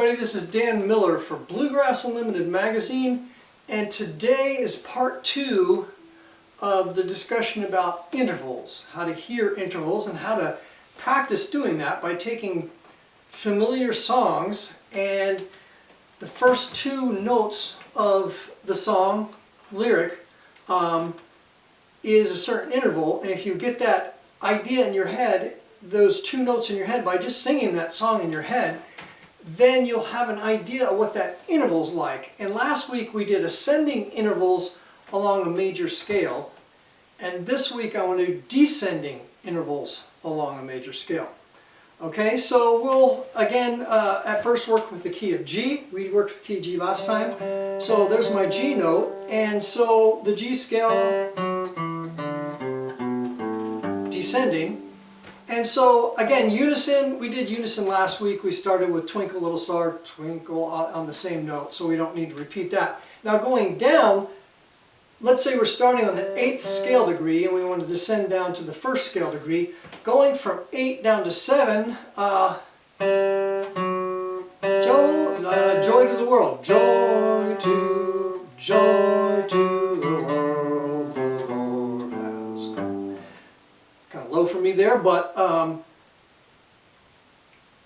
everybody, this is Dan Miller for Bluegrass Unlimited magazine, and today is part 2 of the discussion about intervals, how to hear intervals and how to practice doing that by taking familiar songs and the first 2 notes of the song lyric is a certain interval, and if you get that idea in your head, those 2 notes in your head by just singing that song in your head, then you'll have an idea of what that interval's like. And last week we did ascending intervals along a major scale, and this week I want to do descending intervals along a major scale. Okay, so we'll again at first work with the key of G. We worked with key of G last time. So there's my G note, and so the G scale descending. And so again, unison, we did unison last week. We started with Twinkle Little Star, Twinkle on the same note, so we don't need to repeat that. Now going down, let's say we're starting on the 8th scale degree and we want to descend down to the 1st scale degree. Going from 8 down to 7, joy to the world. Joy to the world, the Lord has come. Kind of low for me there, but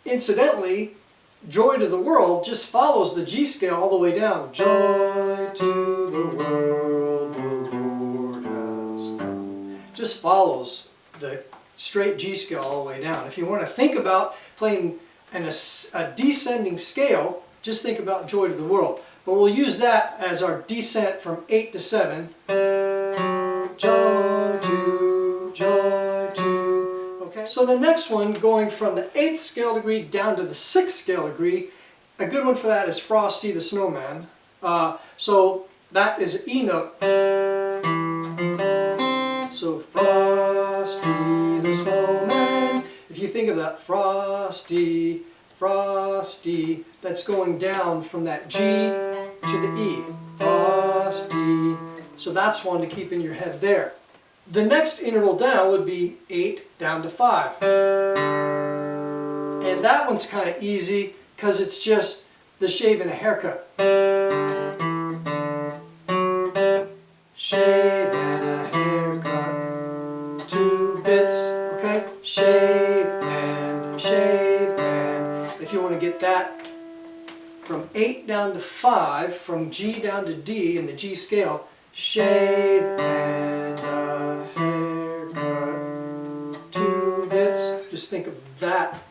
incidentally, joy to the world just follows the G scale all the way down. Joy to the world, the Lord has come. Just follows the straight G scale all the way down. If you want to think about playing a descending scale, just think about joy to the world. But we'll use that as our descent from 8 to 7. Joy to, joy to. Okay. So the next one, going from the 8th scale degree down to the 6th scale degree, a good one for that is Frosty the Snowman. So that is an E note. So Frosty the Snowman. If you think of that, Frosty, Frosty, that's going down from that G to the E. Frosty. So that's one to keep in your head there. The next interval down would be 8 down to 5. And that one's kind of easy because it's just the shave and a haircut. Shave and a haircut, 2 bits, okay? Shave and, shave and. If you want to get that from 8 down to 5, from G down to D in the G scale, shave and a haircut, 2 bits. Just think of that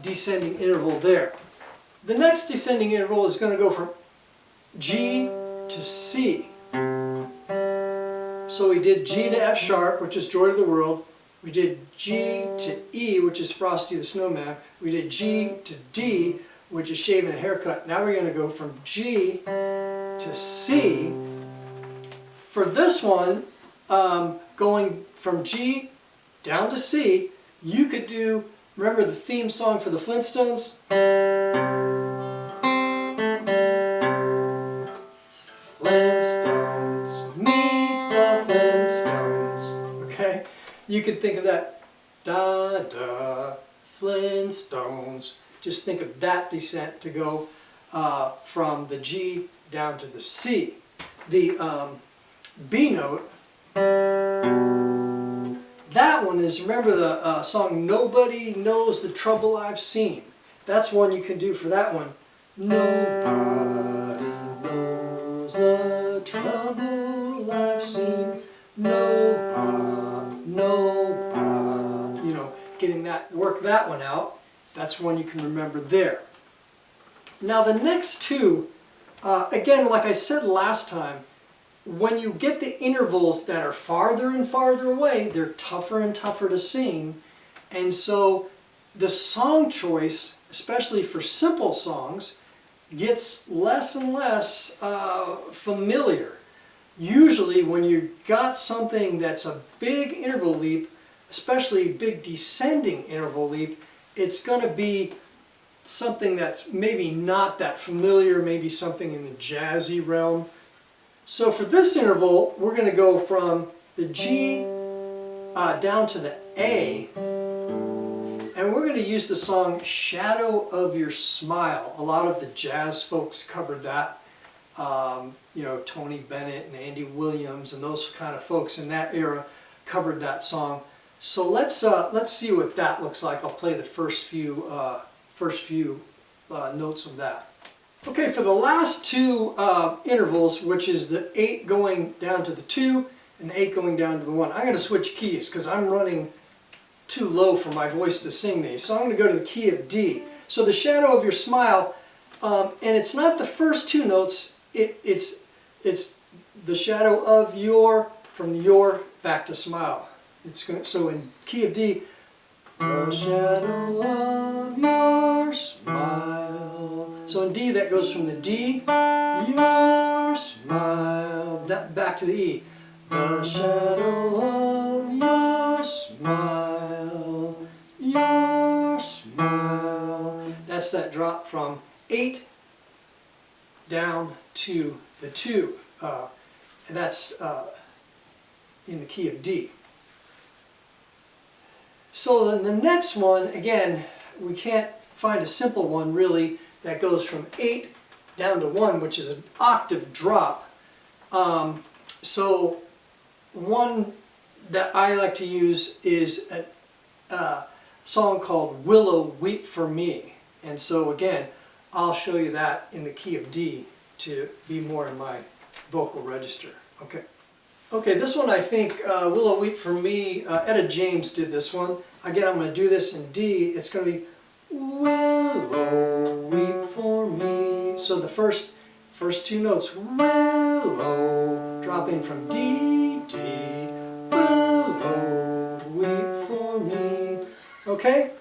descending interval there. The next descending interval is going to go from G to C. So we did G to F sharp, which is Joy to the World. We did G to E, which is Frosty the Snowman. We did G to D, which is Shave and a Haircut. Now we're going to go from G to C. For this one, going from G down to C, you could do, remember the theme song for the Flintstones? Flintstones, meet the Flintstones. Okay? You could think of that, da da, Flintstones. Just think of that descent to go from the G down to the C. The B note, that one is, remember the song Nobody Knows the Trouble I've Seen. That's one you can do for that one. Nobody knows the trouble I've seen. Nobody, nobody. You know, getting that, work that one out. That's one you can remember there. Now the next 2, again, like I said last time, when you get the intervals that are farther and farther away, they're tougher and tougher to sing. And so the song choice, especially for simple songs, gets less and less familiar. Usually when you've got something that's a big interval leap, especially big descending interval leap, it's going to be something that's maybe not that familiar, maybe something in the jazzy realm. So for this interval, we're going to go from the G down to the A, and and we're going to use the song Shadow of Your Smile. A lot of the jazz folks covered that. You know, Tony Bennett and Andy Williams and those kind of folks in that era covered that song. So let's see what that looks like. I'll play the first few notes of that. Okay, for the last two intervals, which is the 8 going down to the 2 and the 8 going down to the 1, I'm going to switch keys because I'm running too low for my voice to sing these. So I'm going to go to the key of D. So the Shadow of Your Smile, and it's not the first two notes. It's the shadow of your, from your back to smile. It's going, so in key of D, the shadow of your smile. So in D that goes from the D, your smile, that back to the E. The shadow of your smile, your smile. That's that drop from 8 down to the 2, and that's in the key of D. So then the next one, again, we can't find a simple one really that goes from 8 down to 1, which is an octave drop. So one that I like to use is a song called Willow Weep for Me. And so again, I'll show you that in the key of D to be more in my vocal register. Okay. Okay, this one I think, Willow Weep for Me, Etta James did this one. Again, I'm going to do this in D. It's going to be Willow Weep for Me. So the first two notes, Willow, dropping from D, D, Willow Weep for Me. Okay?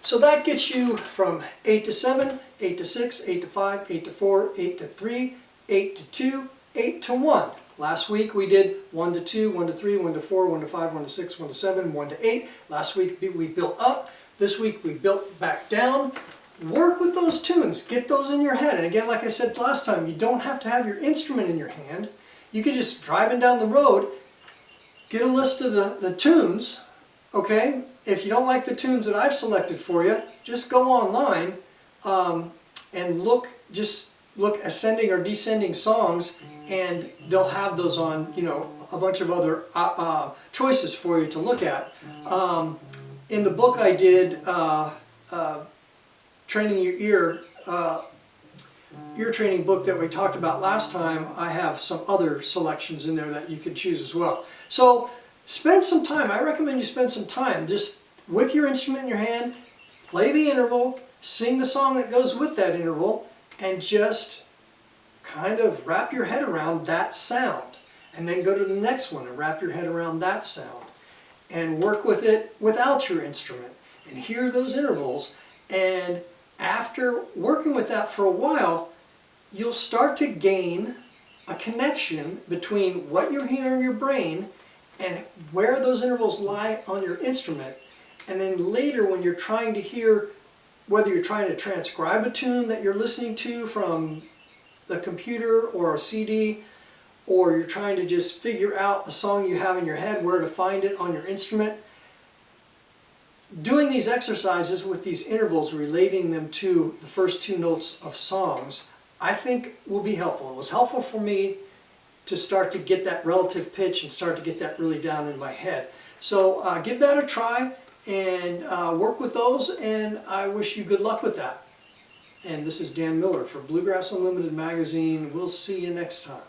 So that gets you from 8 to 7, 8 to 6, 8 to 5, 8 to 4, 8 to 3, 8 to 2, 8 to 1. Last week we did 1 to 2, 1 to 3, 1 to 4, 1 to 5, 1 to 6, 1 to 7, 1 to 8. Last week we built up. This week we built back down. Work with those tunes. Get those in your head. And again, like I said last time, you don't have to have your instrument in your hand. You could just driving down the road, get a list of the tunes, okay? If you don't like the tunes that I've selected for you, just go online and look ascending or descending songs, and they'll have those on, you know, a bunch of other choices for you to look at. In the book I did, Training Your Ear training book that we talked about last time, I have some other selections in there that you can choose as well. So spend some time, I recommend you spend some time just with your instrument in your hand, play the interval, sing the song that goes with that interval, and just kind of wrap your head around that sound. And then go to the next one and wrap your head around that sound. And work with it without your instrument. And hear those intervals. And after working with that for a while, you'll start to gain a connection between what you're hearing in your brain and where those intervals lie on your instrument. And then later when you're trying to hear, whether you're trying to transcribe a tune that you're listening to from the computer or a CD, or you're trying to just figure out the song you have in your head, where to find it on your instrument, doing these exercises with these intervals, relating them to the first two notes of songs, I think will be helpful. It was helpful for me to start to get that relative pitch and start to get that really down in my head. So give that a try and work with those, and I wish you good luck with that. And this is Dan Miller for Bluegrass Unlimited magazine. We'll see you next time.